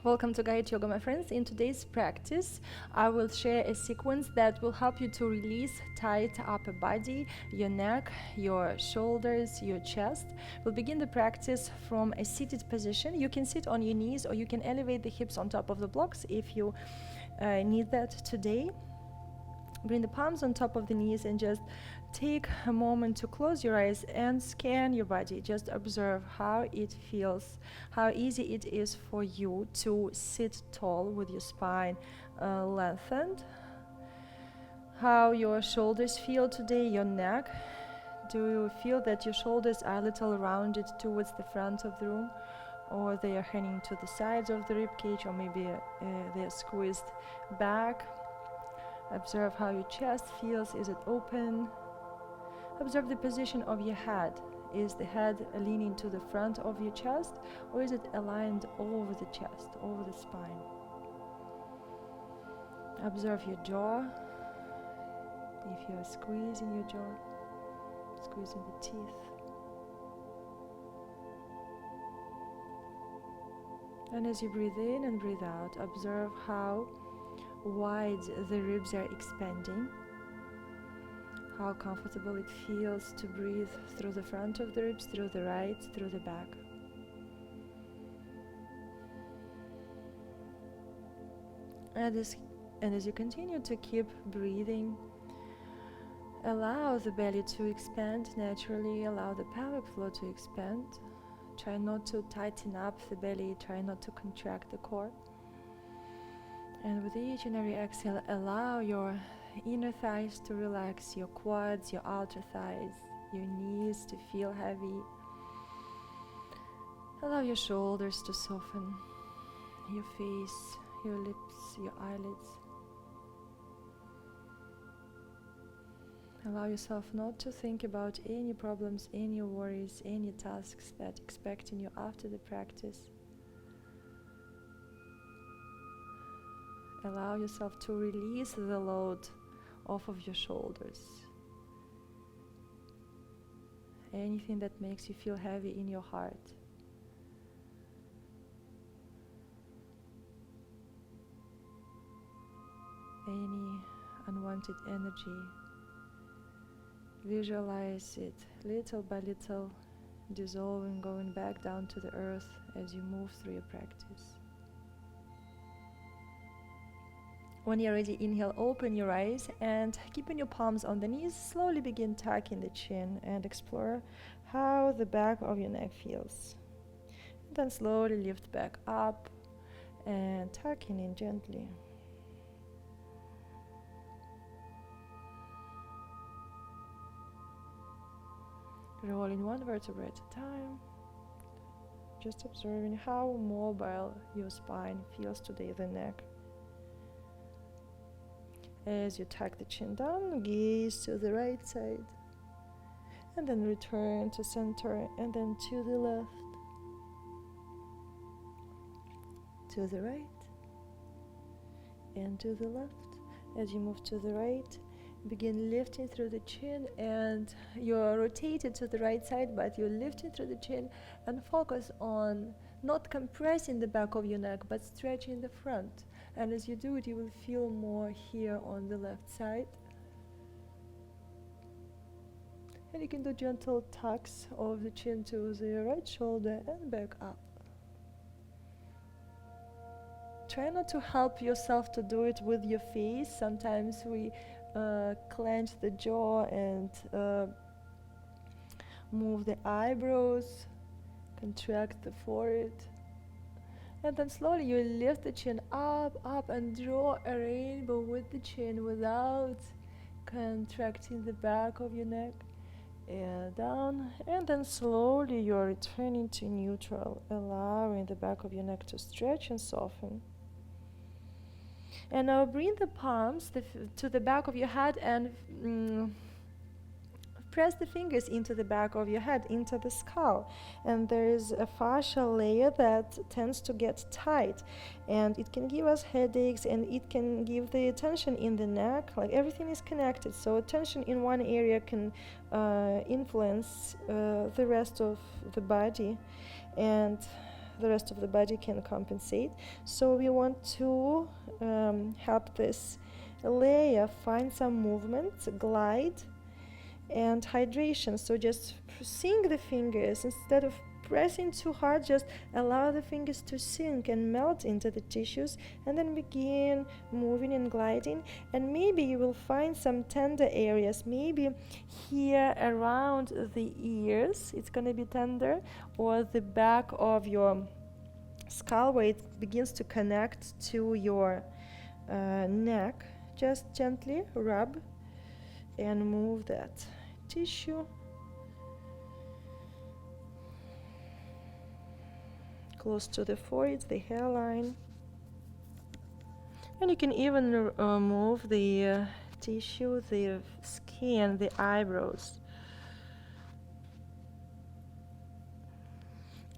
Welcome to Gayatri Yoga, my friends. In today's practice, I will share a sequence that will help you to release tight upper body, your neck, your shoulders, your chest. We'll begin the practice from a seated position. You can sit on your knees or you can elevate the hips on top of the blocks if you need that today. Bring the palms on top of the knees and just take a moment to close your eyes and scan your body. Just observe how it feels, how easy it is for you to sit tall with your spine lengthened, how your shoulders feel today, your neck. Do you feel that your shoulders are a little rounded towards the front of the room, or they are hanging to the sides of the rib cage, or maybe they are squeezed back? Observe how your chest feels. Is it open? Observe the position of your head. Is the head leaning to the front of your chest, or is it aligned over the chest, over the spine? Observe your jaw. If you are squeezing your jaw, squeezing the teeth. And as you breathe in and breathe out, observe how wide the ribs are expanding, how comfortable it feels to breathe through the front of the ribs, through the right, through the back. And as you continue to keep breathing, allow the belly to expand naturally, allow the pelvic floor to expand. Try not to tighten up the belly, try not to contract the core. And with each and every exhale, allow your inner thighs to relax, your quads, your outer thighs, your knees to feel heavy. Allow your shoulders to soften, your face, your lips, your eyelids. Allow yourself not to think about any problems, any worries, any tasks that expecting you after the practice. Allow yourself to release the load off of your shoulders. Anything that makes you feel heavy in your heart. Any unwanted energy. Visualize it little by little, dissolving, going back down to the earth as you move through your practice. When you're ready, inhale, open your eyes, and keeping your palms on the knees, slowly begin tucking the chin and explore how the back of your neck feels. Then slowly lift back up and tucking in gently. Rolling one vertebra at a time, just observing how mobile your spine feels today, the neck. As you tuck the chin down, gaze to the right side, and then return to center, and then to the left, to the right, and to the left. As you move to the right, begin lifting through the chin, and you're rotated to the right side, but you're lifting through the chin and focus on not compressing the back of your neck, but stretching the front. And as you do it, you will feel more here on the left side. And you can do gentle tucks of the chin to the right shoulder and back up. Try not to help yourself to do it with your face. Sometimes we clench the jaw and move the eyebrows, contract the forehead. And then slowly you lift the chin up, and draw a rainbow with the chin without contracting the back of your neck. And down, and then slowly you're returning to neutral, allowing the back of your neck to stretch and soften. And now bring the palms to the back of your head and press the fingers into the back of your head, into the skull. And there is a fascial layer that tends to get tight, and it can give us headaches, and it can give the tension in the neck. Like, everything is connected, so tension in one area can influence the rest of the body. And the rest of the body can compensate. So we want to help this layer find some movement, glide, and hydration. So just sink the fingers instead of pressing too hard. Just allow the fingers to sink and melt into the tissues, and then begin moving and gliding. And maybe you will find some tender areas, maybe here around the ears it's going to be tender, or the back of your skull where it begins to connect to your neck. Just gently rub and move that tissue close to the forehead, the hairline. And you can even move the tissue, the skin, the eyebrows.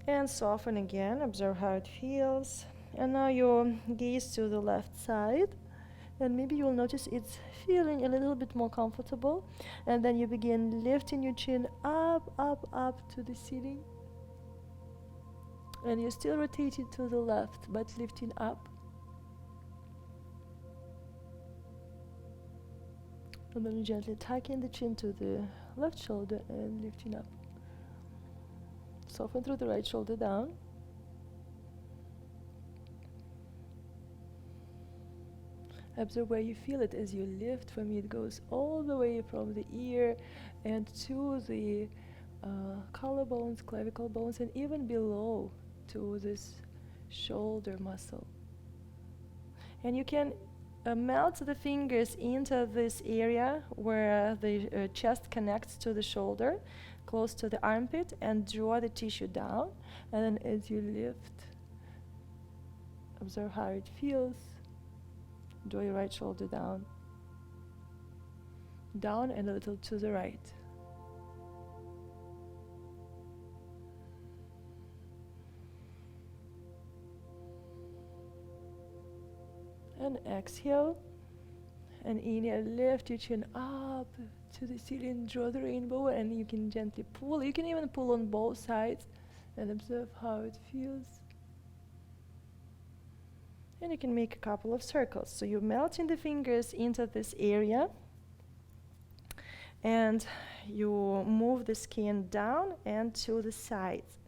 And soften again, observe how it feels. And now you gaze to the left side, and maybe you'll notice it's feeling a little bit more comfortable. And then you begin lifting your chin up, up, up to the ceiling. And you're still rotating to the left, but lifting up. And then gently tucking the chin to the left shoulder and lifting up. Soften through the right shoulder down. Observe where you feel it as you lift. For me, it goes all the way from the ear and to the collarbones, clavicle bones, and even below to this shoulder muscle. And you can melt the fingers into this area where the chest connects to the shoulder, close to the armpit, and draw the tissue down. And then as you lift, observe how it feels. Draw your right shoulder down. Down and a little to the right. And exhale. And inhale, lift your chin up to the ceiling, draw the rainbow, and you can gently pull. You can even pull on both sides and observe how it feels. And you can make a couple of circles. So you're melting the fingers into this area, and you move the skin down and to the sides.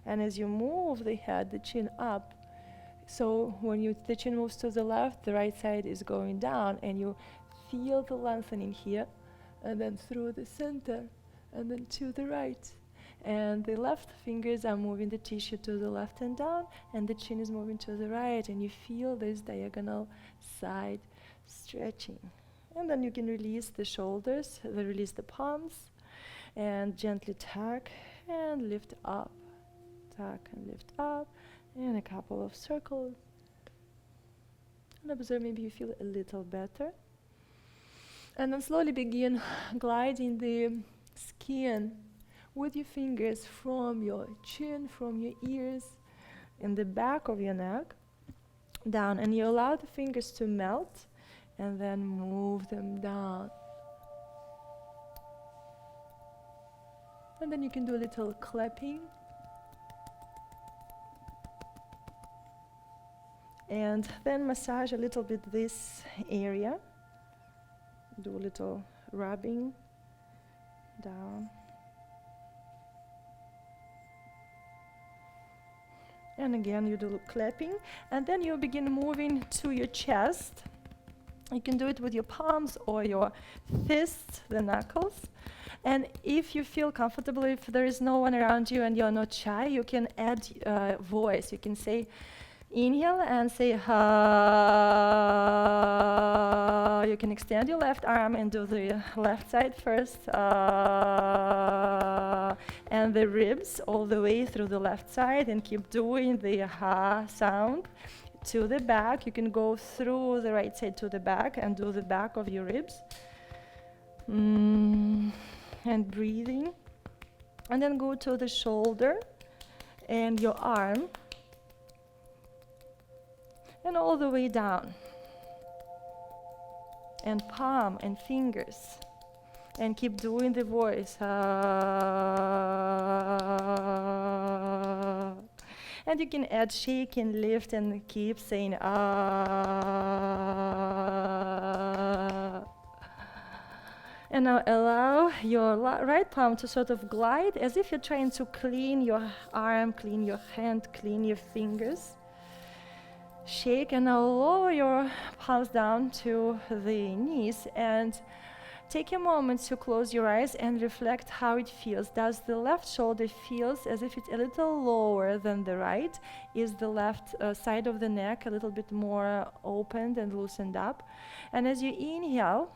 And as you move the head, the chin up, so when the chin moves to the left, the right side is going down, and you feel the lengthening here, and then through the center, and then to the right. And the left fingers are moving the tissue to the left and down, and the chin is moving to the right, and you feel this diagonal side stretching. And then you can release the shoulders, release the palms, and gently tuck and lift up. Tuck and lift up, and a couple of circles. And observe, maybe you feel a little better. And then slowly begin gliding the skin with your fingers from your chin, from your ears, in the back of your neck, down. And you allow the fingers to melt, and then move them down. And then you can do a little clapping. And then massage a little bit this area. Do a little rubbing down. And again, you do clapping. And then you begin moving to your chest. You can do it with your palms or your fists, the knuckles. And if you feel comfortable, if there is no one around you and you're not shy, you can add voice. You can say, inhale and say ha. You can extend your left arm and do the left side first. And the ribs all the way through the left side, and keep doing the ha sound to the back. You can go through the right side to the back and do the back of your ribs. And breathing. And then go to the shoulder and your arm. And all the way down. And palm and fingers. And keep doing the voice. And you can add shake and lift and keep saying ah. And now allow your right palm to sort of glide as if you're trying to clean your arm, clean your hand, clean your fingers. Shake and now lower your palms down to the knees and take a moment to close your eyes and reflect how it feels. Does the left shoulder feels as if it's a little lower than the right? Is the left side of the neck a little bit more opened and loosened up? And as you inhale,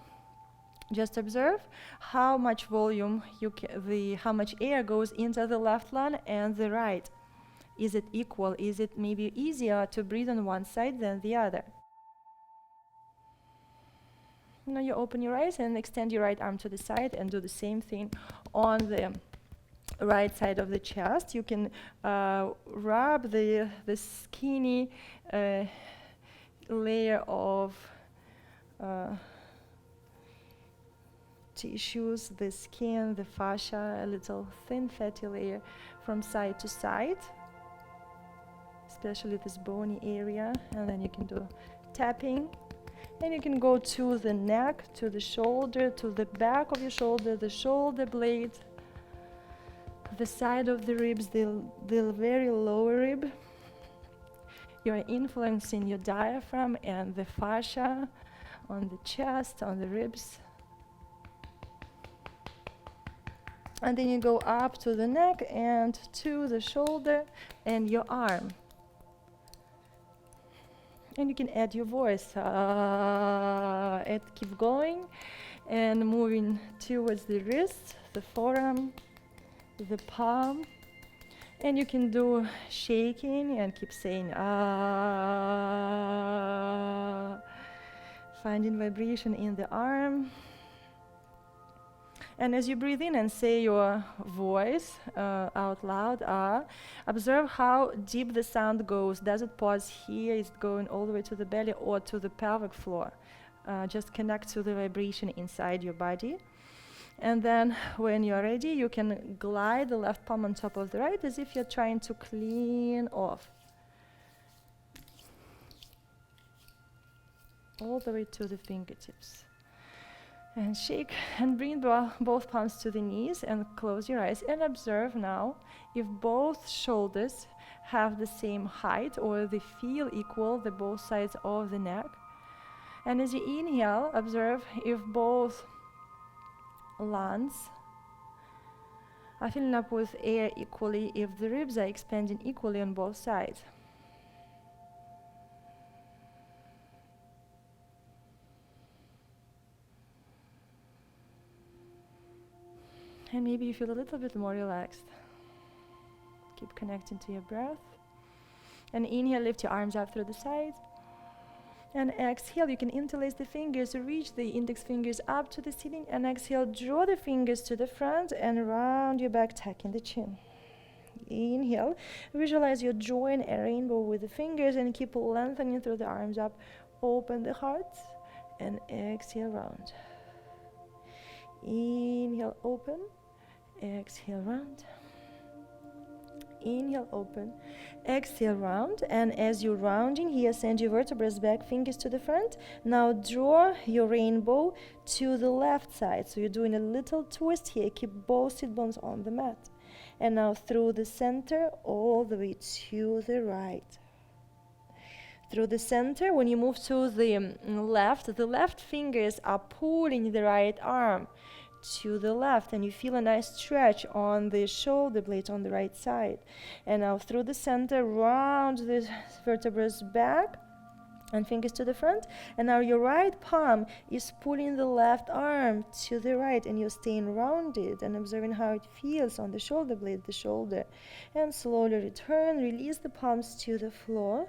just observe how much volume how much air goes into the left lung and the right. Is it equal? Is it maybe easier to breathe on one side than the other? Now you open your eyes and extend your right arm to the side and do the same thing on the right side of the chest. You can rub the skinny layer of tissues, the skin, the fascia, a little thin fatty layer from side to side, especially this bony area. And then you can do tapping. And you can go to the neck, to the shoulder, to the back of your shoulder, the shoulder blade, the side of the ribs, the very lower rib. You're influencing your diaphragm and the fascia on the chest, on the ribs. And then you go up to the neck and to the shoulder and your arm. And you can add your voice and keep going and moving towards the wrist, the forearm, the palm. And you can do shaking and keep saying ah, finding vibration in the arm. And as you breathe in and say your voice out loud, observe how deep the sound goes. Does it pause here? Is it going all the way to the belly or to the pelvic floor? Just connect to the vibration inside your body. And then when you're ready, you can glide the left palm on top of the right as if you're trying to clean off. All the way to the fingertips. And shake and bring both palms to the knees and close your eyes and observe now if both shoulders have the same height or they feel equal, the both sides of the neck. And as you inhale, observe if both lungs are filling up with air equally, if the ribs are expanding equally on both sides. And maybe you feel a little bit more relaxed. Keep connecting to your breath. And inhale, lift your arms up through the sides. And exhale, you can interlace the fingers, reach the index fingers up to the ceiling. And exhale, draw the fingers to the front and round your back, tucking the chin. Inhale, visualize your join a rainbow with the fingers and keep lengthening through the arms up. Open the heart and exhale, round. Inhale, open. Exhale, round. Inhale, open. Exhale, round. And as you're rounding here, send your vertebrae back, fingers to the front. Now draw your rainbow to the left side. So you're doing a little twist here. Keep both sit bones on the mat. And now through the center, all the way to the right. Through the center, when you move to the left fingers are pulling the right arm to the left, and you feel a nice stretch on the shoulder blades on the right side. And now through the center, round the vertebrae back and fingers to the front. And now your right palm is pulling the left arm to the right, and you're staying rounded and observing how it feels on the shoulder blade, the shoulder. And slowly return, release the palms to the floor.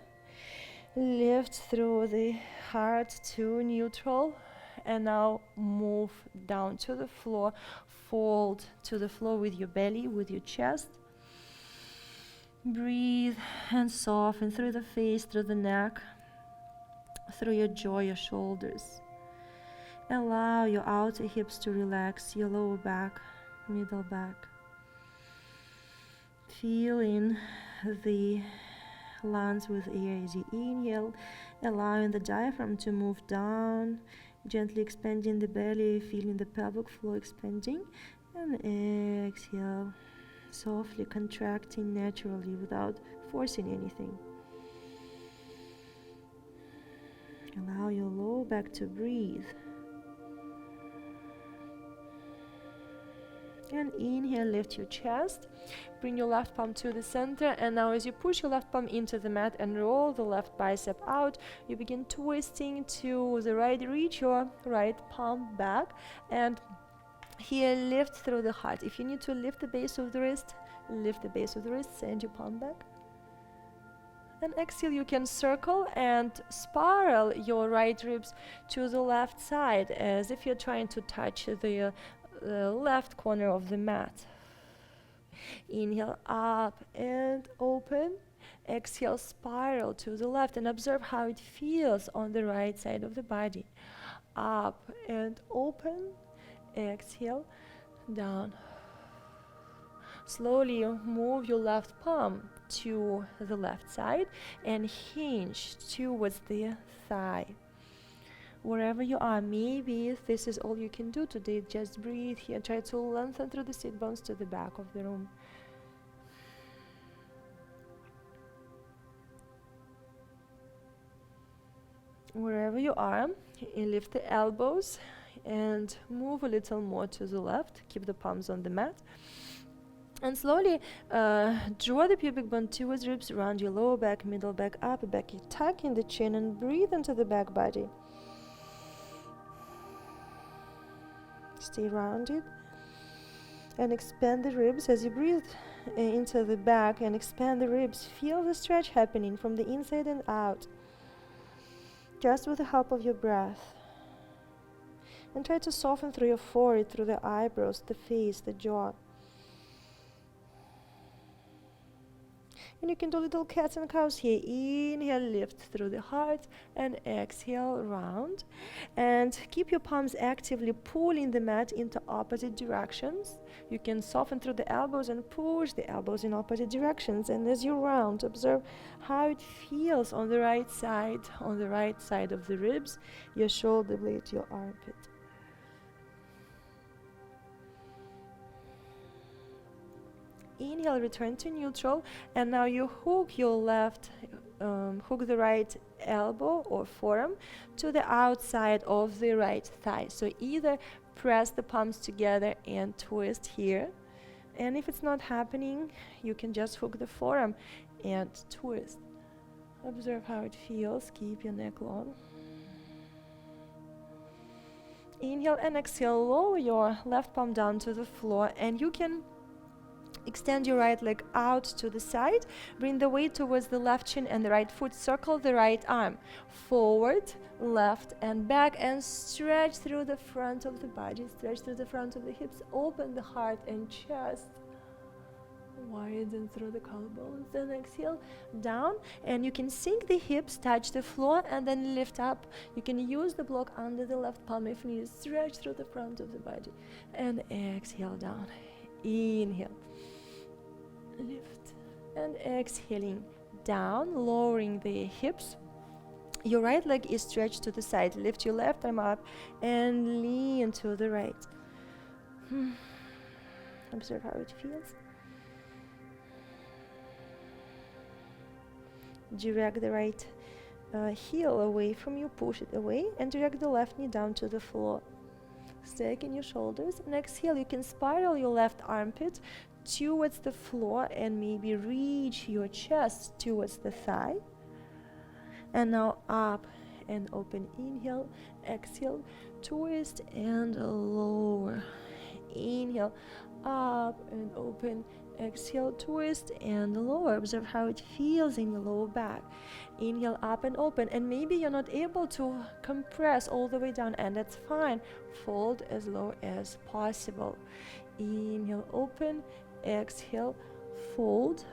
Lift through the heart to neutral. And now move down to the floor, fold to the floor with your belly, with your chest. Breathe and soften through the face, through the neck, through your jaw, your shoulders. Allow your outer hips to relax, your lower back, middle back. Feeling the lungs with air as you inhale, allowing the diaphragm to move down, gently expanding the belly, feeling the pelvic floor expanding, and exhale, softly contracting naturally without forcing anything. Allow your lower back to breathe. And inhale, lift your chest, bring your left palm to the center, and now as you push your left palm into the mat and roll the left bicep out, you begin twisting to the right, reach your right palm back, and here lift through the heart. If you need to lift the base of the wrist, lift the base of the wrist, send your palm back. And exhale, you can circle and spiral your right ribs to the left side as if you're trying to touch the left corner of the mat. Inhale up and open. Exhale, spiral to the left and observe how it feels on the right side of the body. Up and open. Exhale, down. Slowly move your left palm to the left side and hinge towards the thigh. Wherever you are, maybe if this is all you can do today, just breathe here. Try to lengthen through the sit bones to the back of the room. Wherever you are, you lift the elbows and move a little more to the left. Keep the palms on the mat. And slowly draw the pubic bone towards ribs, round your lower back, middle back, upper back. You tuck in the chin and breathe into the back body. Stay rounded and expand the ribs as you breathe into the back and expand the ribs. Feel the stretch happening from the inside and out, just with the help of your breath. And try to soften through your forehead, through the eyebrows, the face, the jaw. And you can do little cats and cows here. Inhale, lift through the heart, and exhale, round. And keep your palms actively pulling the mat into opposite directions. You can soften through the elbows and push the elbows in opposite directions. And as you round, observe how it feels on the right side of the ribs, your shoulder blade, your armpit. Inhale, return to neutral, and now you hook the right elbow or forearm to the outside of the right thigh. So either press the palms together and twist here, and if it's not happening, you can just hook the forearm and twist. Observe how it feels. Keep your neck long. Inhale and exhale, lower your left palm down to the floor, and you can extend your right leg out to the side. Bring the weight towards the left shin and the right foot. Circle the right arm. Forward, left, and back. And stretch through the front of the body. Stretch through the front of the hips. Open the heart and chest. Widen through the collarbones. Then exhale, down. And you can sink the hips, touch the floor, and then lift up. You can use the block under the left palm if needed. Stretch through the front of the body. And exhale, down. Inhale. Lift and exhaling down, lowering the hips. Your right leg is stretched to the side. Lift your left arm up and lean to the right. Observe how it feels. Direct the right heel away from you, push it away, and direct the left knee down to the floor. Stack in your shoulders, and exhale. You can spiral your left armpit towards the floor and maybe reach your chest towards the thigh. And now up and open. Inhale, exhale, twist and lower. Inhale, up and open. Exhale, twist and lower. Observe how it feels in your lower back. Inhale, up and open. And maybe you're not able to compress all the way down, and that's fine. Fold as low as possible. Inhale, open. Exhale, fold.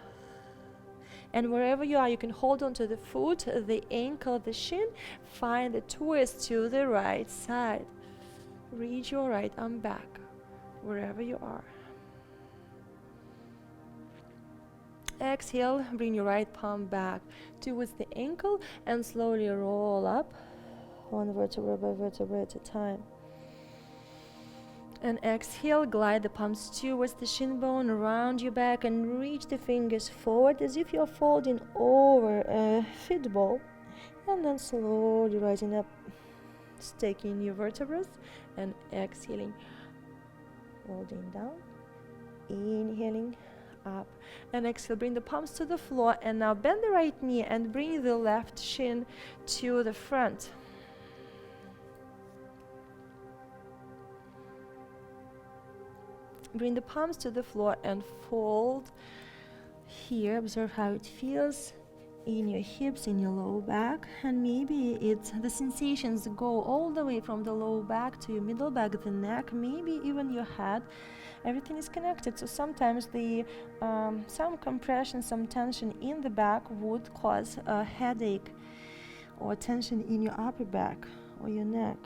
And wherever you are, you can hold on to the foot, the ankle, the shin. Find the twist to the right side. Reach your right arm back, wherever you are. Exhale, bring your right palm back towards the ankle and slowly roll up, one vertebra by vertebra at a time. And exhale, glide the palms towards the shin bone, around your back, and reach the fingers forward as if you're folding over a feed ball. And then slowly rising up, staking your vertebrae, and exhaling, holding down, inhaling, up, and exhale, bring the palms to the floor, and now bend the right knee and bring the left shin to the front. Bring the palms to the floor and fold here. Observe how it feels in your hips, in your low back, and maybe the sensations go all the way from the low back to your middle back, the neck, maybe even your head. Everything is connected, so sometimes some compression, some tension in the back would cause a headache or tension in your upper back or your neck.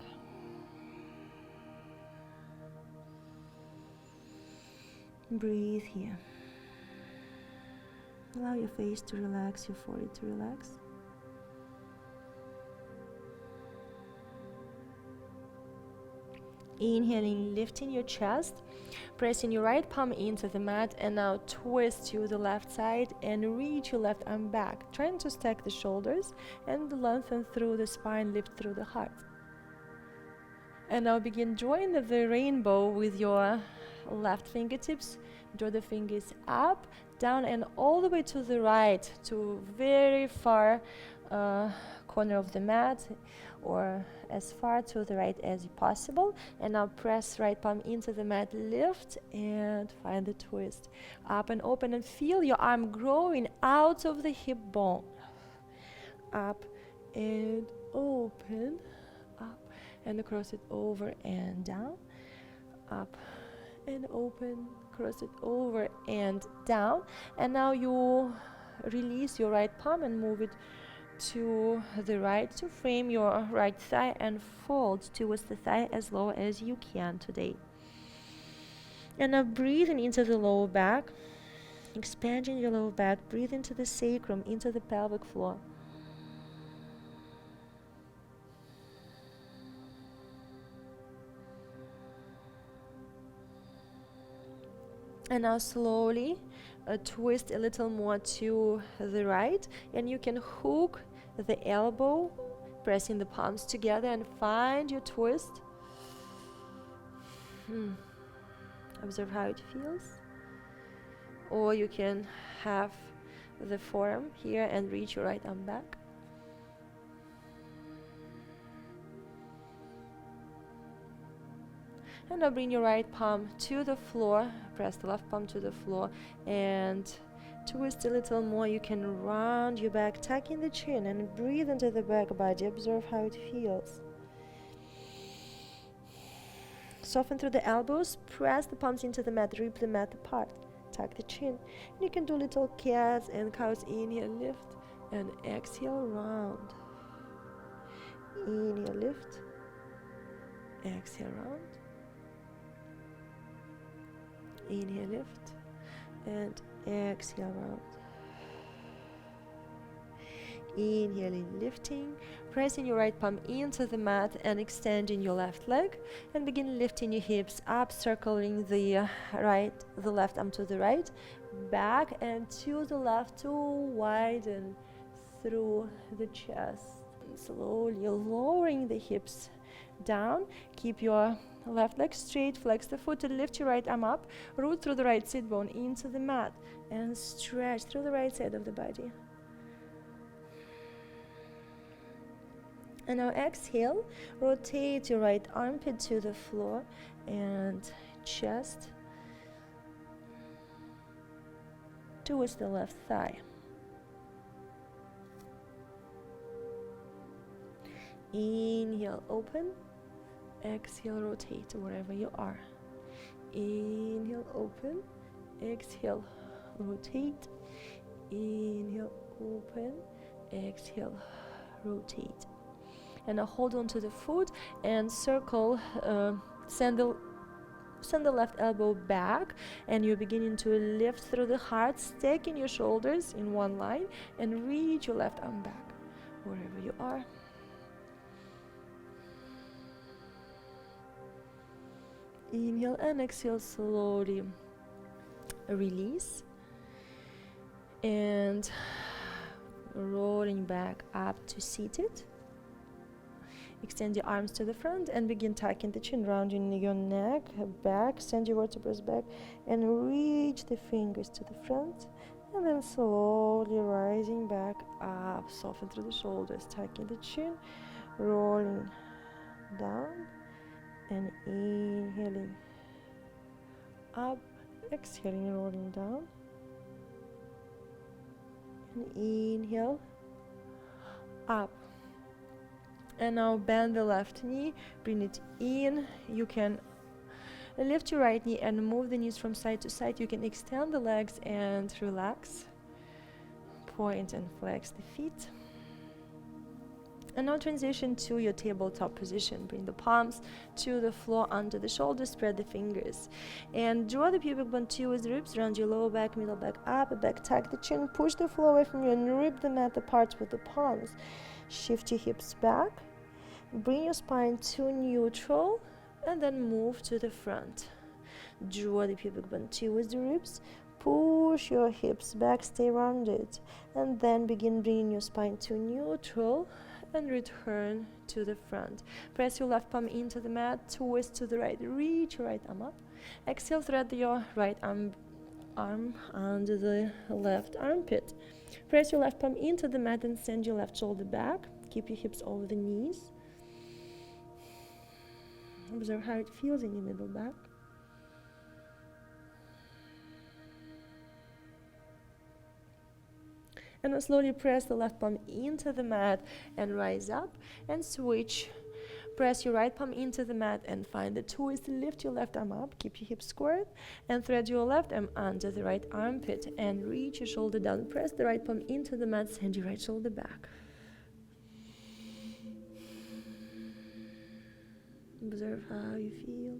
Breathe here. Allow your face to relax, your forehead to relax. Inhaling, lifting your chest, pressing your right palm into the mat, and now twist to the left side and reach your left arm back, trying to stack the shoulders and lengthen through the spine, lift through the heart. And now begin drawing the rainbow with your left fingertips. Draw the fingers up, down, and all the way to the right, to very far corner of the mat, or as far to the right as possible. And now press right palm into the mat, lift, and find the twist. Up and open, and feel your arm growing out of the hip bone. Up and open, up, and cross it over and down, up and open, cross it over and down. And now you release your right palm and move it to the right to frame your right thigh and fold towards the thigh as low as you can today. And now breathing into the lower back, expanding your lower back, breathe into the sacrum, into the pelvic floor. And now slowly twist a little more to the right, and you can hook the elbow, pressing the palms together, and find your twist. Observe how it feels. Or you can have the forearm here and reach your right arm back. And now bring your right palm to the floor, press the left palm to the floor, and twist a little more. You can round your back, tuck in the chin, and breathe into the back body. Observe how it feels. Soften through the elbows, press the palms into the mat, rip the mat apart, tuck the chin. And you can do little cats and cows. Inhale, lift, and exhale, round. Inhale, lift, exhale, round. Inhale, lift, and exhale, round. Inhaling, lifting, pressing your right palm into the mat and extending your left leg, and begin lifting your hips up, circling the left arm to the right, back and to the left to widen through the chest. And slowly lowering the hips down. Keep your left leg straight, flex the foot, and lift your right arm up, root through the right sit bone into the mat, and stretch through the right side of the body. And now exhale, rotate your right armpit to the floor and chest towards the left thigh. Inhale, open. Exhale, rotate wherever you are. Inhale, open. Exhale, rotate. Inhale, open. Exhale, rotate. And now hold on to the foot and circle, Send the left elbow back, and you're beginning to lift through the heart, stacking your shoulders in one line, and reach your left arm back wherever you are. Inhale and exhale slowly. Release. And rolling back up to seated. Extend your arms to the front and begin tucking the chin, rounding your neck back, send your vertebrae back, and reach the fingers to the front, and then slowly rising back up, soften through the shoulders, tucking the chin, rolling down, and inhaling up, exhaling, rolling down, and inhale up. And now bend the left knee, bring it in. You can lift your right knee and move the knees from side to side. You can extend the legs and relax. Point and flex the feet. And now transition to your tabletop position. Bring the palms to the floor under the shoulders, spread the fingers. And draw the pubic bone towards the ribs, round your lower back, middle back up, back tuck the chin, push the floor away from you and rip the mat apart with the palms. Shift your hips back, bring your spine to neutral, and then move to the front. Draw the pubic bone towards the ribs, push your hips back, stay rounded, and then begin bringing your spine to neutral and return to the front. Press your left palm into the mat, twist to the right, reach your right arm up. Exhale, thread your right arm under the left armpit. Press your left palm into the mat and send your left shoulder back. Keep your hips over the knees. Observe how it feels in your middle back. And now slowly press the left palm into the mat and rise up and switch. Press your right palm into the mat and find the twist. Lift your left arm up, keep your hips squared, and thread your left arm under the right armpit and reach your shoulder down. Press the right palm into the mat, send your right shoulder back. Observe how you feel.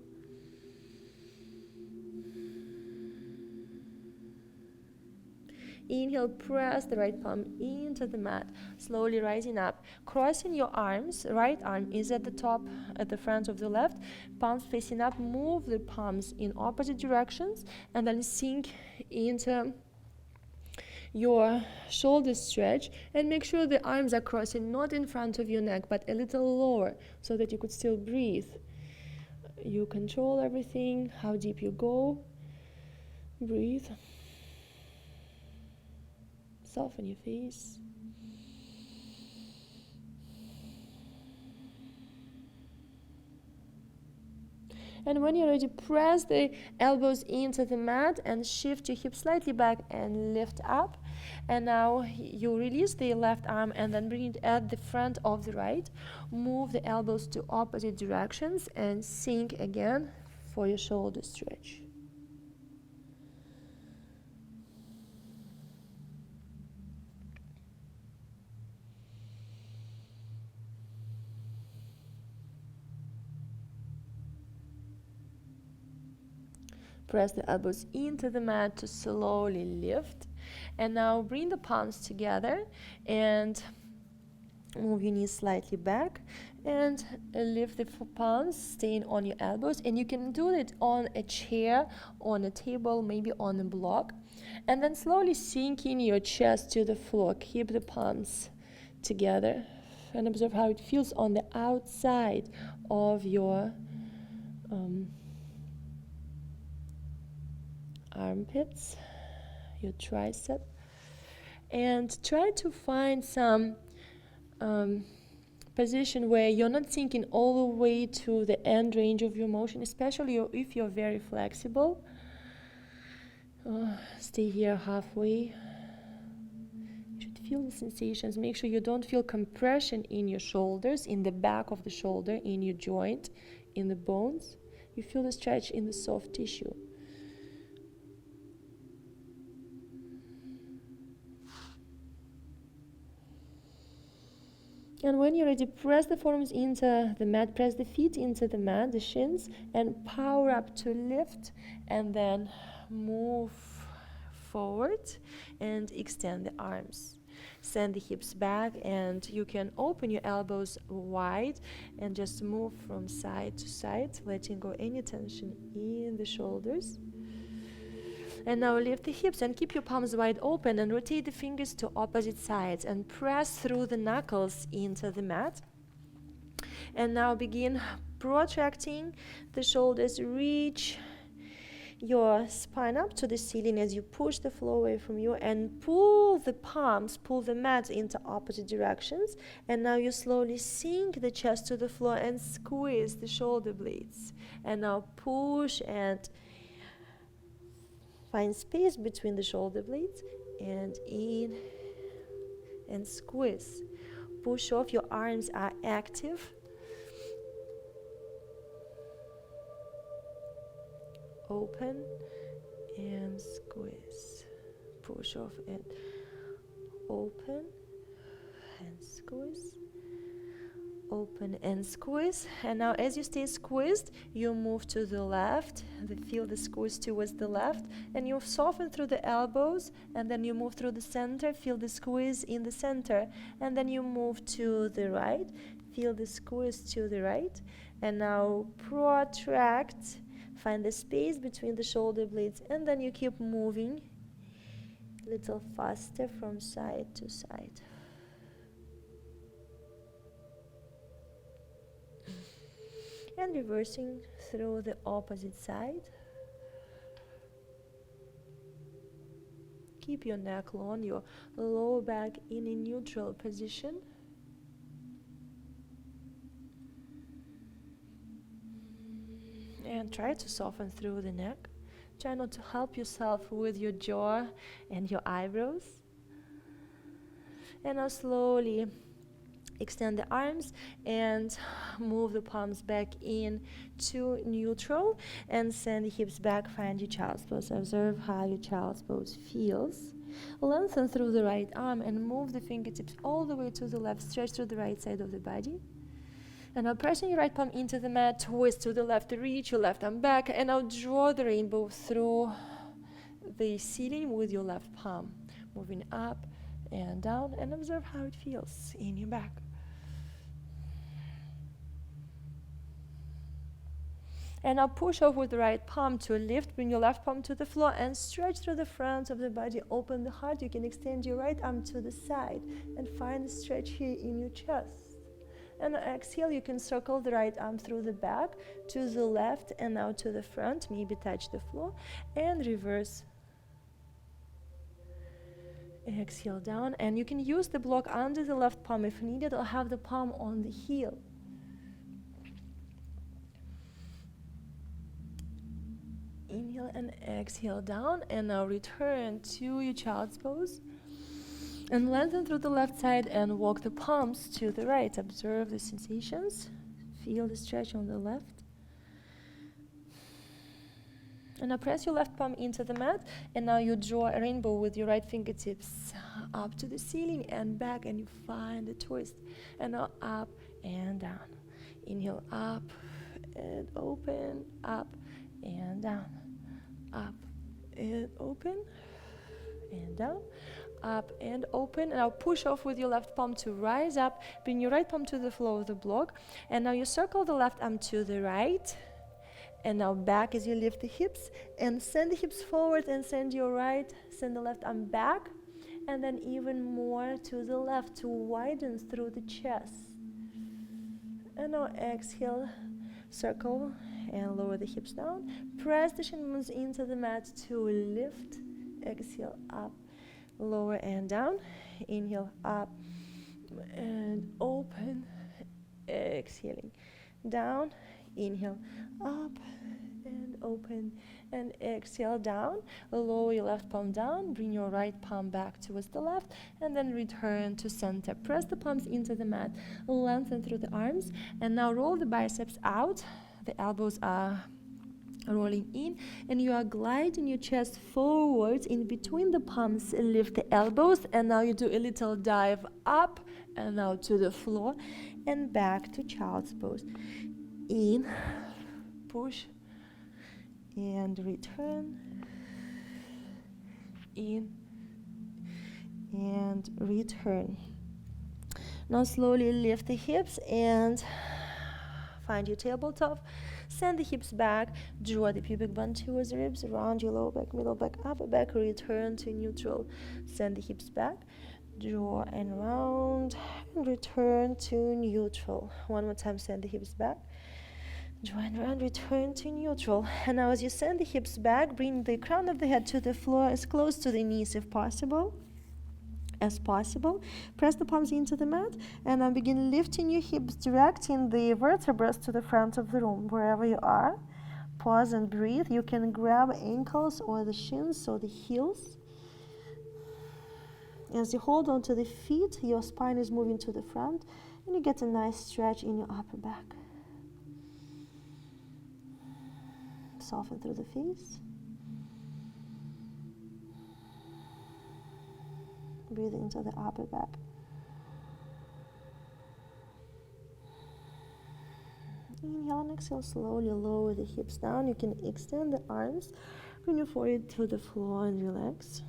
Inhale, press the right palm into the mat, slowly rising up, crossing your arms. Right arm is at the top, at the front of the left, palms facing up. Move the palms in opposite directions and then sink into your shoulder stretch, and make sure the arms are crossing not in front of your neck but a little lower so that you could still breathe. You control everything, how deep you go. Breathe. Soften your face. And when you're ready, press the elbows into the mat and shift your hips slightly back and lift up. And now you release the left arm and then bring it at the front of the right. Move the elbows to opposite directions and sink again for your shoulder stretch. Press the elbows into the mat to slowly lift. And now bring the palms together and move your knees slightly back and lift the palms, staying on your elbows. And you can do it on a chair, on a table, maybe on a block. And then slowly sinking your chest to the floor. Keep the palms together and observe how it feels on the outside of your armpits, your tricep, and try to find some position where you're not sinking all the way to the end range of your motion, especially if you're very flexible. Stay here halfway. You should feel the sensations. Make sure you don't feel compression in your shoulders, in the back of the shoulder, in your joint, in the bones. You feel the stretch in the soft tissue. And when you're ready, press the forearms into the mat, press the feet into the mat, the shins, and power up to lift, and then move forward and extend the arms. Send the hips back, and you can open your elbows wide and just move from side to side, letting go any tension in the shoulders. And now lift the hips and keep your palms wide open and rotate the fingers to opposite sides and press through the knuckles into the mat. And now begin protracting the shoulders. Reach your spine up to the ceiling as you push the floor away from you, and pull the palms, pull the mat into opposite directions. And now you slowly sink the chest to the floor and squeeze the shoulder blades. And now push and find space between the shoulder blades, and in and squeeze. Push off, your arms are active. Open and squeeze. Push off and open and squeeze. Open and squeeze. And now as you stay squeezed, you move to the left, feel the squeeze towards the left, and you soften through the elbows, and then you move through the center, feel the squeeze in the center, and then you move to the right, feel the squeeze to the right, and now protract, find the space between the shoulder blades, and then you keep moving a little faster from side to side. And reversing through the opposite side. Keep your neck long, your lower back in a neutral position. And try to soften through the neck. Try not to help yourself with your jaw and your eyebrows. And now slowly extend the arms and move the palms back in to neutral, and send the hips back. Find your child's pose. Observe how your child's pose feels. Lengthen through the right arm and move the fingertips all the way to the left. Stretch through the right side of the body. And now pressing your right palm into the mat, twist to the left, reach your left arm back, and now draw the rainbow through the ceiling with your left palm. Moving up and down, and observe how it feels in your back. And now push off with the right palm to lift, bring your left palm to the floor and stretch through the front of the body, open the heart. You can extend your right arm to the side and find a stretch here in your chest. And exhale, you can circle the right arm through the back to the left and now to the front, maybe touch the floor, and reverse. Exhale down, and you can use the block under the left palm if needed, or have the palm on the heel. Inhale and exhale down, and now return to your child's pose. And lengthen through the left side and walk the palms to the right. Observe the sensations. Feel the stretch on the left. And now press your left palm into the mat, and now you draw a rainbow with your right fingertips up to the ceiling and back, and you find a twist. And now up and down. Inhale, up and open, up and down. Up and open and down. Up and open. Now push off with your left palm to rise up. Bring your right palm to the floor of the block. And now you circle the left arm to the right. And now back as you lift the hips. And send the hips forward and send the left arm back. And then even more to the left to widen through the chest. And now exhale, circle and lower the hips down. Press the shin bones into the mat to lift. Exhale, up. Lower and down. Inhale, up and open. Exhaling down. Inhale, up and open. And exhale down. Lower your left palm down. Bring your right palm back towards the left. And then return to center. Press the palms into the mat. Lengthen through the arms. And now roll the biceps out. The elbows are rolling in, and you are gliding your chest forwards in between the palms. Lift the elbows, and now you do a little dive up and now to the floor and back to child's pose. In, push, and return, in and return. Now slowly lift the hips and find your tabletop. Send the hips back, draw the pubic bone towards the ribs, round your lower back, middle back, upper back, return to neutral. Send the hips back, draw and round, and return to neutral. One more time, send the hips back, draw and round, return to neutral. And now as you send the hips back, bring the crown of the head to the floor as close to the knees if possible. Press the palms into the mat, and now begin lifting your hips, directing the vertebrae to the front of the room. Wherever you are, pause and breathe. You can grab ankles or the shins or the heels. As you hold on to the feet, your spine is moving to the front, and you get a nice stretch in your upper back. Soften through the face. Breathe into the upper back. Inhale and exhale, slowly lower the hips down. You can extend the arms, bring your forehead to the floor and relax.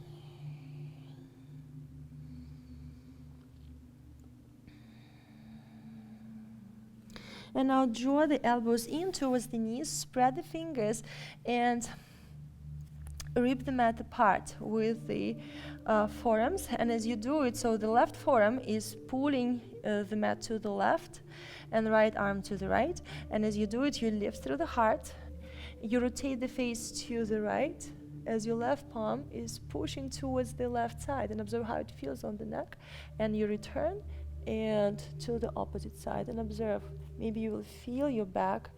And now draw the elbows in towards the knees, spread the fingers, and rip the mat apart with the forearms. And as you do it, so the left forearm is pulling the mat to the left and right arm to the right. And as you do it, you lift through the heart. You rotate the face to the right as your left palm is pushing towards the left side, and observe how it feels on the neck. And you return and to the opposite side and observe. Maybe you will feel your back,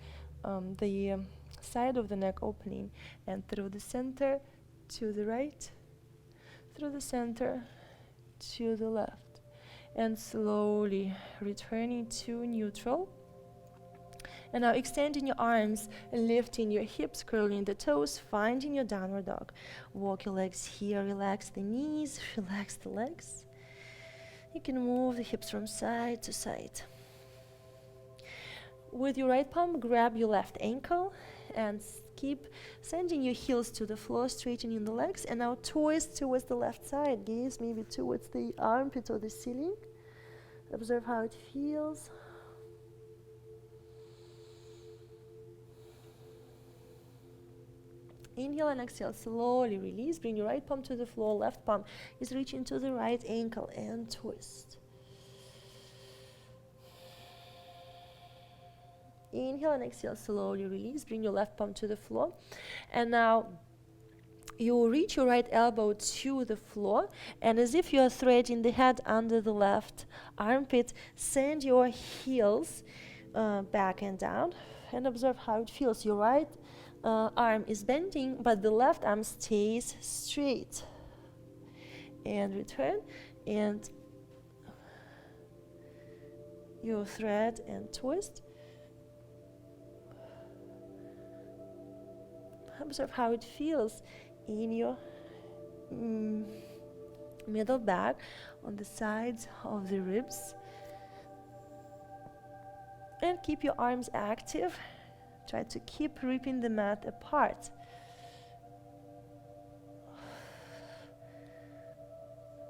the side of the neck opening, and through the center to the right, through the center to the left, and slowly returning to neutral. And now extending your arms, lifting your hips, curling the toes, finding your downward dog. Walk your legs here, relax the knees, relax the legs. You can move the hips from side to side. With your right palm, grab your left ankle and keep sending your heels to the floor, straightening the legs. And now twist towards the left side, gaze maybe towards the armpit or the ceiling. Observe how it feels. Inhale and exhale, slowly release. Bring your right palm to the floor, left palm is reaching to the right ankle, and twist. Inhale and exhale, slowly release. Bring your left palm to the floor. And now you reach your right elbow to the floor, and as if you are threading the head under the left armpit, send your heels back and down, and observe how it feels. Your right arm is bending, but the left arm stays straight. And return, and you thread and twist. Observe how it feels in your middle back, on the sides of the ribs. And keep your arms active. Try to keep ripping the mat apart.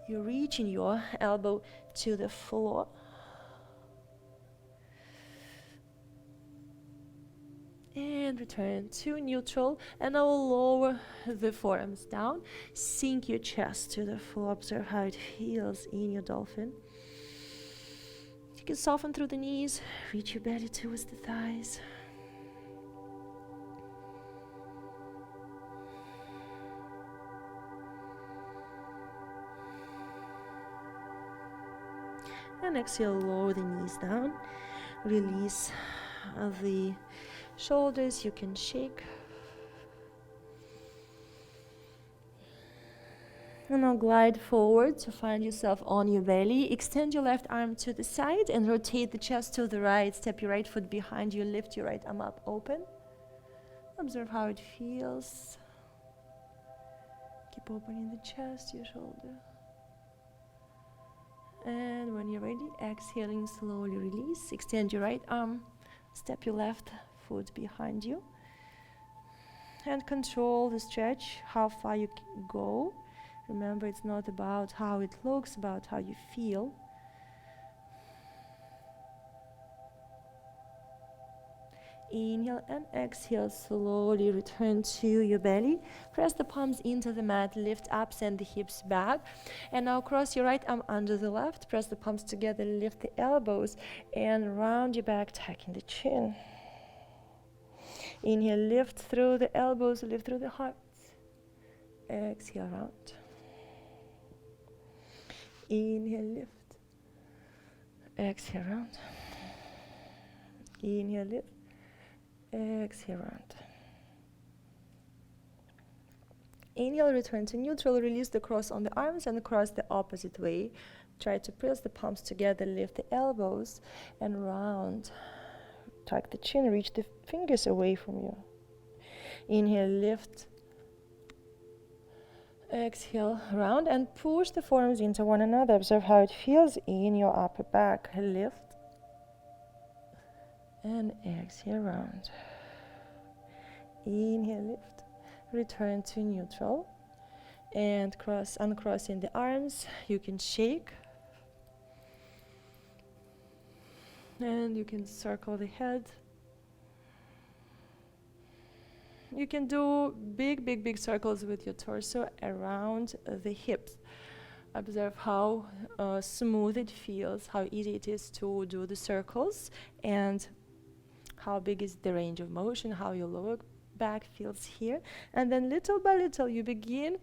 You're reaching your elbow to the floor. And return to neutral. And I will lower the forearms down. Sink your chest to the floor. Observe how it feels in your dolphin. You can soften through the knees. Reach your belly towards the thighs. And exhale, lower the knees down. Release the shoulders. You can shake. And now glide forward to find yourself on your belly. Extend your left arm to the side and rotate the chest to the right. Step your right foot behind you. Lift your right arm up, open. Observe how it feels. Keep opening the chest, your shoulder. And when you're ready, exhaling, slowly release. Extend your right arm. Step your left foot behind you. And control the stretch, how far you go. Remember, it's not about how it looks, about how you feel. Inhale and exhale, slowly return to your belly. Press the palms into the mat, lift up, send the hips back. And now cross your right arm under the left, press the palms together, lift the elbows, and round your back, tucking the chin. Inhale, lift through the elbows, lift through the heart. Exhale, round. Inhale, lift. Exhale, round. Inhale, lift. Exhale, round. Inhale, return to neutral. Release the cross on the arms and cross the opposite way. Try to press the palms together, lift the elbows, and round. Tuck the chin, reach the fingers away from you. Inhale, lift. Exhale, round, and push the forearms into one another. Observe how it feels in your upper back. Lift. And exhale, round. Inhale, lift. Return to neutral. And uncrossing the arms. You can shake. And you can circle the head. You can do big circles with your torso around the hips. Observe how smooth it feels, how easy it is to do the circles, and how big is the range of motion, how your lower back feels here. And then little by little you begin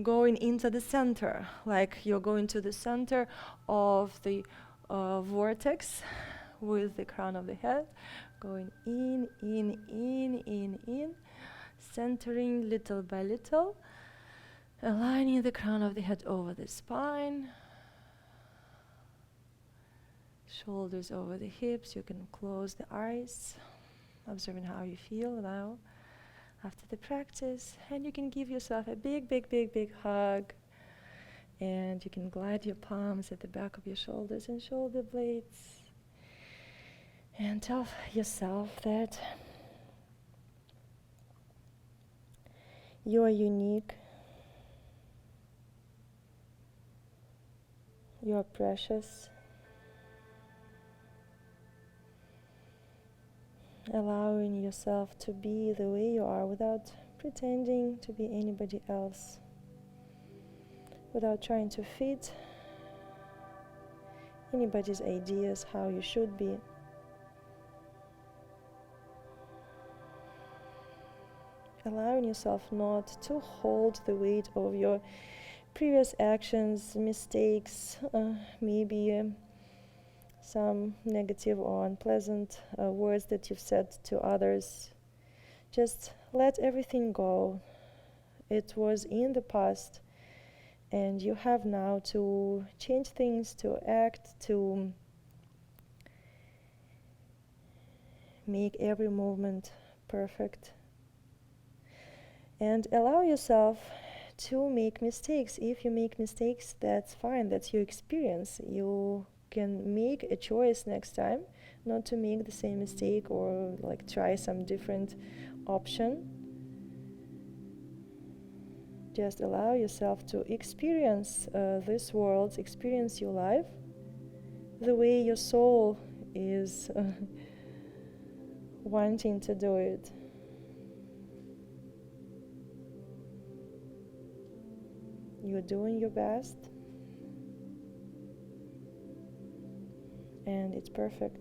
going into the center, like you're going to the center of the vortex with the crown of the head, going in, centering little by little, aligning the crown of the head over the spine, shoulders over the hips. You can close the eyes, observing how you feel now after the practice. And you can give yourself a big hug, and you can glide your palms at the back of your shoulders and shoulder blades, and tell yourself that you are unique, you are precious. Allowing yourself to be the way you are without pretending to be anybody else, without trying to fit anybody's ideas how you should be. Allowing yourself not to hold the weight of your previous actions, mistakes, maybe some negative or unpleasant words that you've said to others. Just let everything go. It was in the past, and you have now to change things, to act, to make every movement perfect. And allow yourself to make mistakes. If you make mistakes, that's fine, that's your experience. You can make a choice next time not to make the same mistake, or like try some different option. Just allow yourself to experience this world, experience your life the way your soul is wanting to do it. You're doing your best, and it's perfect.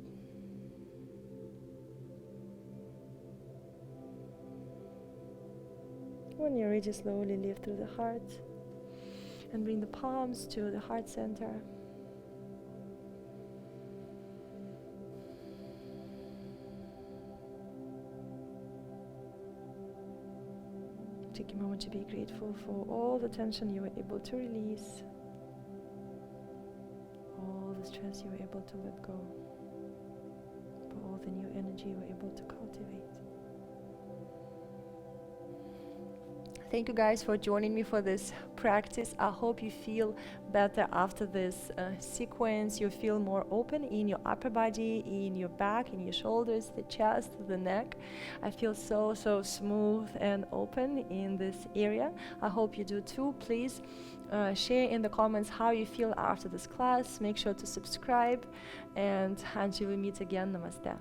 When you're ready, slowly lift through the heart and bring the palms to the heart center. Take a moment to be grateful for all the tension you were able to release, all the stress you were able to let go, for all the new energy you were able to cultivate. Thank you guys for joining me for this practice. I hope you feel better after this sequence. You feel more open in your upper body, in your back, in your shoulders, the chest, the neck. I feel so smooth and open in this area. I hope you do too. Please share in the comments how you feel after this class. Make sure to subscribe, and until we meet again, namaste.